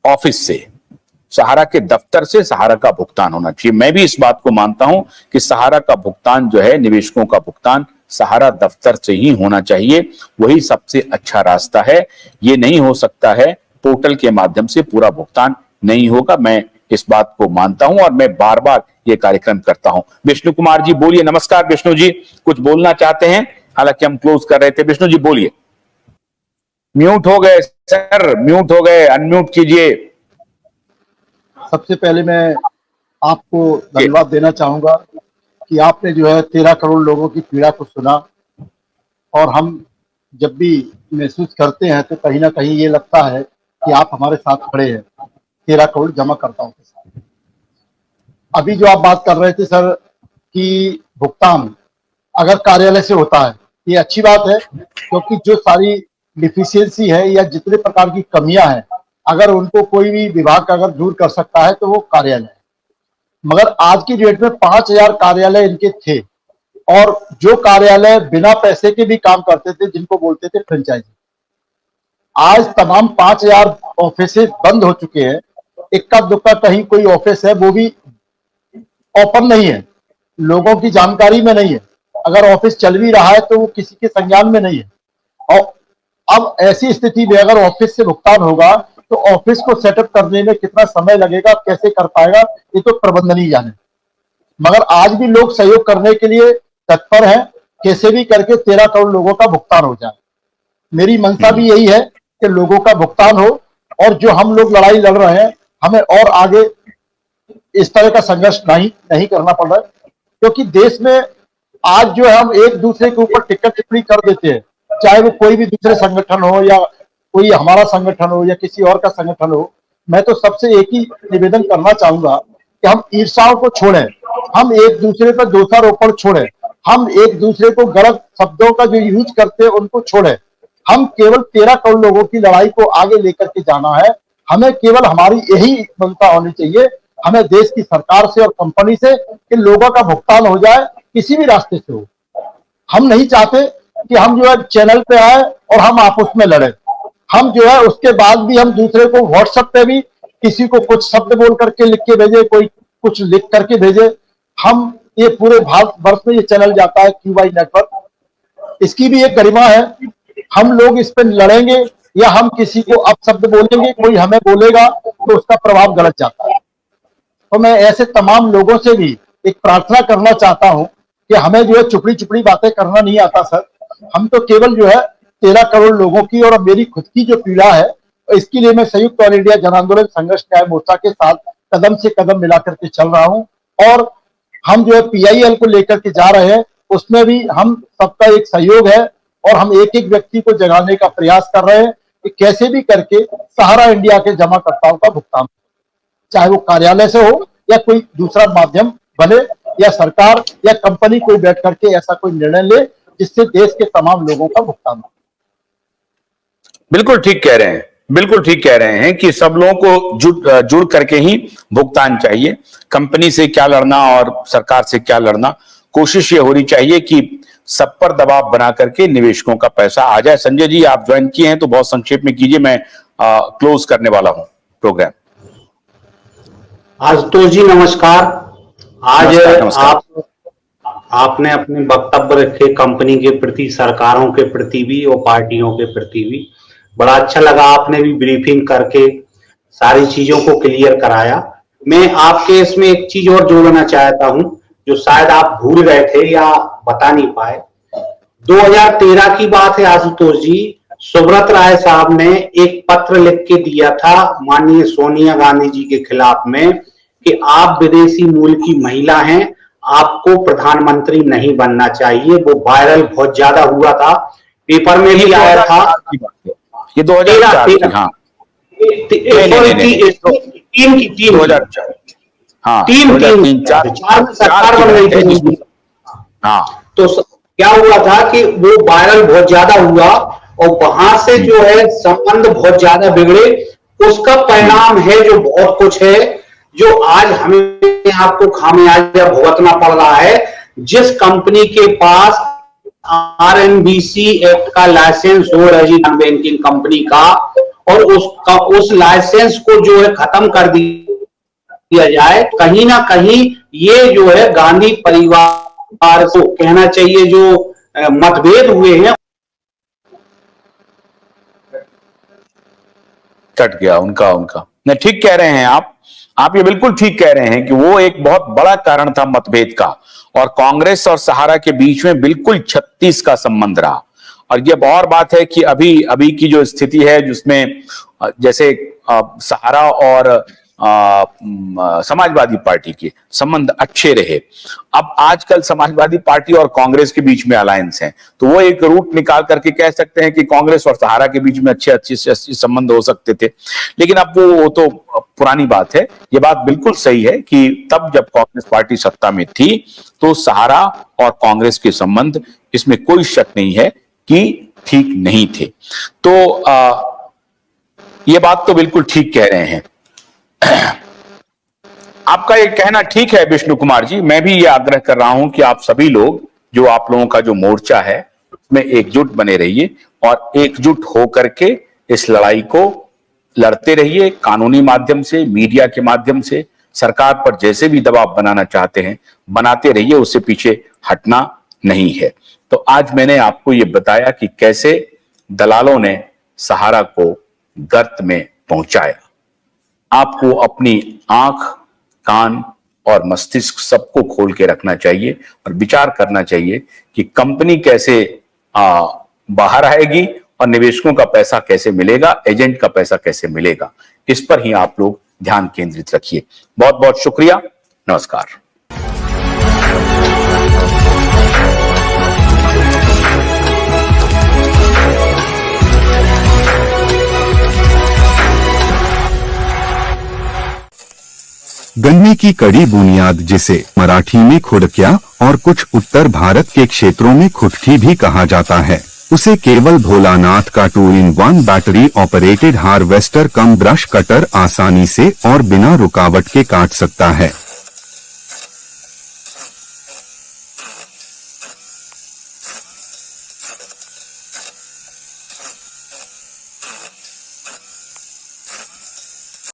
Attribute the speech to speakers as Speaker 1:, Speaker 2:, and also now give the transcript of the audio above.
Speaker 1: Office से, सहारा के दफ्तर से सहारा का भुगतान होना चाहिए। मैं भी इस बात को मानता हूं कि सहारा का भुगतान जो है, निवेशकों का भुगतान सहारा दफ्तर से ही होना चाहिए, वही सबसे अच्छा रास्ता है। ये नहीं हो सकता है पोर्टल के माध्यम से पूरा भुगतान नहीं होगा। मैं इस बात को मानता हूं और मैं बार बार ये कार्यक्रम करता हूं। विष्णु कुमार जी बोलिए। नमस्कार विष्णु जी, कुछ बोलना चाहते हैं? हालांकि हम क्लोज कर रहे थे। विष्णु जी बोलिए। म्यूट हो गए सर, म्यूट हो गए, अनम्यूट कीजिए।
Speaker 2: सबसे पहले मैं आपको धन्यवाद देना चाहूंगा कि आपने जो है 13 करोड़ लोगों की पीड़ा को सुना, और हम जब भी महसूस करते हैं तो कहीं ना कहीं ये लगता है कि आप हमारे साथ खड़े हैं 13 करोड़ जमाकर्ताओं के साथ। अभी जो आप बात कर रहे थे सर कि भुगतान अगर कार्यालय से होता है, ये अच्छी बात है, क्योंकि जो सारी डिफिशियंसी है या जितने प्रकार की कमियां हैं, अगर उनको कोई भी विभाग अगर दूर कर सकता है तो वो कार्यालय है। मगर आज की डेट में 5000 कार्यालय इनके थे, और जो कार्यालय बिना पैसे के भी काम करते थे, जिनको बोलते थे फ्रेंचाइजी, आज तमाम 5000 ऑफिस बंद हो चुके हैं। इक्का दुक्का कहीं कोई ऑफिस है, वो भी ओपन नहीं है, लोगों की जानकारी में नहीं है। अगर ऑफिस चल भी रहा है तो वो किसी के संज्ञान में नहीं है। और अब ऐसी स्थिति में अगर ऑफिस से भुगतान होगा तो ऑफिस को सेटअप करने में कितना समय लगेगा, कैसे कर पाएगा, ये तो प्रबंधन ही जाने। मगर आज भी लोग सहयोग करने के लिए तत्पर हैं, कैसे भी करके 13 करोड़ लोगों का भुगतान हो जाए। मेरी मंशा भी यही है कि लोगों का भुगतान हो, और जो हम लोग लड़ाई लड़ रहे हैं, हमें और आगे इस तरह का संघर्ष नहीं करना पड़ रहा है, क्योंकि देश में आज जो है हम एक दूसरे के ऊपर टिक्का टिप्पणी कर देते हैं, चाहे वो कोई भी दूसरे संगठन हो या कोई हमारा संगठन हो या किसी और का संगठन हो। मैं तो सबसे एक ही निवेदन करना चाहूंगा कि हम ईर्ष्याओं को छोड़ें, हम एक दूसरे पर दोषारोपण छोड़ें, हम एक दूसरे को गलत शब्दों का जो यूज करते हैं उनको छोड़ें। हम केवल 13 करोड़ लोगों की लड़ाई को आगे लेकर के जाना है। हमें केवल हमारी यही मंशा होनी चाहिए, हमें देश की सरकार से और कंपनी से कि लोगों का भुगतान हो जाए, किसी भी रास्ते से हो। हम नहीं चाहते कि हम जो है चैनल पे आए और हम आपस में लड़े। हम जो है उसके बाद भी हम दूसरे को व्हाट्सएप पे भी किसी को कुछ शब्द बोल करके लिख के भेजे, कोई कुछ लिख करके भेजे। हम ये पूरे भारत वर्ष में ये चैनल जाता है क्यूवाई नेटवर्क, इसकी भी एक गरिमा है। हम लोग इस पर लड़ेंगे या हम किसी को अपशब्द बोलेंगे, कोई हमें बोलेगा तो उसका प्रभाव गलत जाता है। तो मैं ऐसे तमाम लोगों से भी एक प्रार्थना करना चाहता हूं कि हमें जो है चुपड़ी चुपड़ी बातें करना नहीं आता सर। हम तो केवल जो है 13 करोड़ लोगों की और मेरी खुद की जो पीड़ा है, इसके लिए मैं संयुक्त ऑल इंडिया जन आंदोलन संघर्ष न्याय मोर्चा के साथ कदम से कदम मिलाकर के चल रहा हूं। और हम जो है PIL को लेकर के जा रहे हैं, उसमें भी हम सबका एक सहयोग है, और हम एक एक व्यक्ति को जगाने का प्रयास कर रहे हैं कि कैसे भी करके सहारा इंडिया के जमाकर्ताओं का भुगतान, चाहे वो कार्यालय से हो या कोई दूसरा माध्यम बने, या सरकार या कंपनी कोई बैठ करके ऐसा कोई निर्णय ले जिससे देश के तमाम लोगों का भुगतान हो।
Speaker 1: बिल्कुल ठीक कह रहे हैं, बिल्कुल ठीक कह रहे हैं कि सब लोगों को जुड़ करके ही भुगतान चाहिए। कंपनी से क्या लड़ना और सरकार से क्या लड़ना, कोशिश ये होनी चाहिए कि सब पर दबाव बना करके निवेशकों का पैसा आ जाए। संजय जी आप ज्वाइन किए हैं तो बहुत संक्षेप में कीजिए, मैं क्लोज करने वाला हूं प्रोग्राम।
Speaker 3: आशुतोष जी नमस्कार। आज
Speaker 1: नमस्कार।
Speaker 3: आपने अपने वक्तव्य रखे कंपनी के प्रति, सरकारों के प्रति भी और पार्टियों के प्रति भी। बड़ा अच्छा लगा, आपने भी ब्रीफिंग करके सारी चीजों को क्लियर कराया। मैं आपके इसमें एक चीज और जोड़ना चाहता हूं जो शायद आप भूल गए थे या बता नहीं पाए। 2013 की बात है आशुतोष जी, सुब्रत राय साहब ने एक पत्र लिख के दिया था माननीय सोनिया गांधी जी के खिलाफ में कि आप विदेशी मूल की महिला हैं, आपको प्रधानमंत्री नहीं बनना चाहिए। वो वायरल बहुत ज्यादा हुआ था, पेपर में भी आया था।
Speaker 1: ये 2004 की, हाँ,
Speaker 3: 2004 सरकार बन रही थी। हाँ, तो क्या हुआ था कि वो वायरल बहुत ज्यादा हुआ और वहां से जो है संबंध बहुत ज्यादा बिगड़े। उसका परिणाम है जो बहुत कुछ है जो आज हमें आपको खामियाजा भुगतना पड़ रहा है। जिस कंपनी के पास RNBC एक्ट का लाइसेंस हो, रेजिडेंट बैंकिंग कंपनी का, और उस लाइसेंस को जो है खत्म कर दिया जाए। कहीं ना कहीं ये जो है गांधी परिवार को कहना चाहिए जो मतभेद हुए हैं।
Speaker 1: कट गया उनका नहीं, ठीक कह रहे हैं आप ये बिल्कुल ठीक कह रहे हैं कि वो एक बहुत बड़ा कारण था मतभेद का, और कांग्रेस और सहारा के बीच में बिल्कुल 36 का संबंध रहा। और ये और बात है कि अभी की जो स्थिति है जिसमें जैसे सहारा और समाजवादी पार्टी के संबंध अच्छे रहे, अब आजकल समाजवादी पार्टी और कांग्रेस के बीच में अलायंस है, तो वो एक रूट निकाल करके कह सकते हैं कि कांग्रेस और सहारा के बीच में अच्छे संबंध हो सकते थे। लेकिन अब वो तो पुरानी बात है। ये बात बिल्कुल सही है कि तब जब कांग्रेस पार्टी सत्ता में थी तो सहारा और कांग्रेस के संबंध, इसमें कोई शक नहीं है कि ठीक नहीं थे। तो ये बात तो बिल्कुल ठीक कह रहे हैं। आपका ये कहना ठीक है विष्णु कुमार जी। मैं भी ये आग्रह कर रहा हूं कि आप सभी लोग, जो आप लोगों का जो मोर्चा है उसमें एकजुट बने रहिए और एकजुट होकर के इस लड़ाई को लड़ते रहिए, कानूनी माध्यम से, मीडिया के माध्यम से। सरकार पर जैसे भी दबाव बनाना चाहते हैं बनाते रहिए, उससे पीछे हटना नहीं है। तो आज मैंने आपको ये बताया कि कैसे दलालों ने सहारा को गर्त में पहुंचाया। आपको अपनी आंख, कान और मस्तिष्क सबको खोल के रखना चाहिए और विचार करना चाहिए कि कंपनी कैसे बाहर आएगी और निवेशकों का पैसा कैसे मिलेगा, एजेंट का पैसा कैसे मिलेगा। इस पर ही आप लोग ध्यान केंद्रित रखिए। बहुत बहुत शुक्रिया। नमस्कार।
Speaker 4: गन्ने की कड़ी बुनियाद, जिसे मराठी में खुड़किया और कुछ उत्तर भारत के क्षेत्रों में खुटकी भी कहा जाता है, उसे केवल भोलानाथ का 2-in-1 बैटरी ऑपरेटेड हार्वेस्टर कम ब्रश कटर आसानी से और बिना रुकावट के काट सकता है।